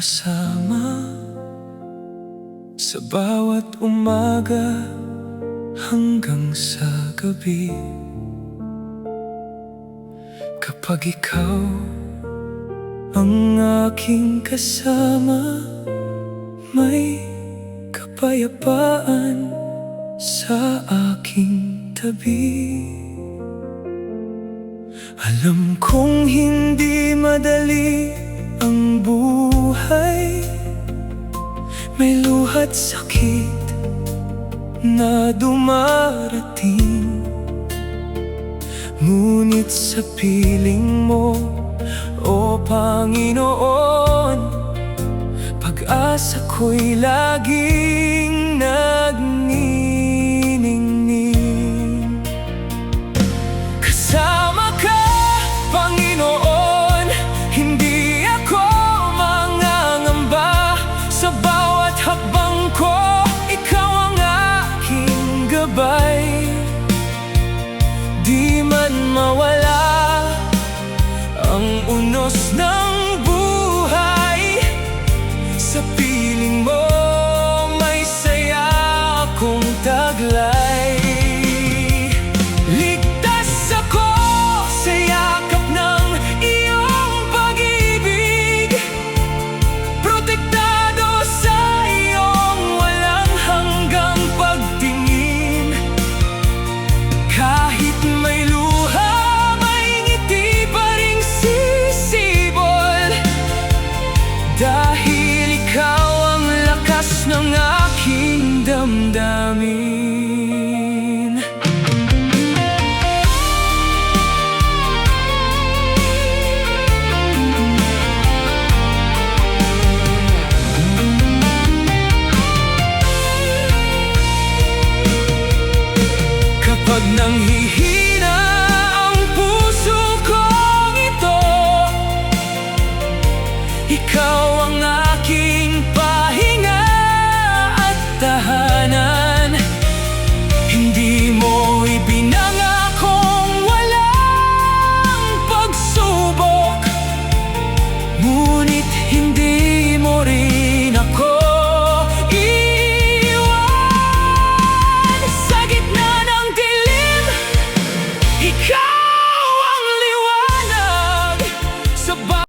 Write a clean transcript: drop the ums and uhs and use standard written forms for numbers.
kasama sa bawat umaga hanggang sa gabi. Kapag ikaw ang aking kasama, may kapayapaan sa aking tabi. Alam kong hindi madali ang buhay, may luha't sakit na dumarating. Ngunit sa piling mo, o Panginoon, pag-asa ko'y laging nagniningning. Kasama ka, Panginoon, hindi ako mangangamba. Sa bawat hakbang ko, ikaw ang aking gabay. Di man mawala ang unos ng buhay, sa piling mo may saya akong taglay. Ligtas ako sa yakap ng iyong pag-ibig, protektado sa iyong walang hanggang pagtingin. Kahit may luha, may ngiti pa ring sisibol, dahil ikaw ang lakas ng aking damdamin. Kapag nanghihina ang puso kong ito, ikaw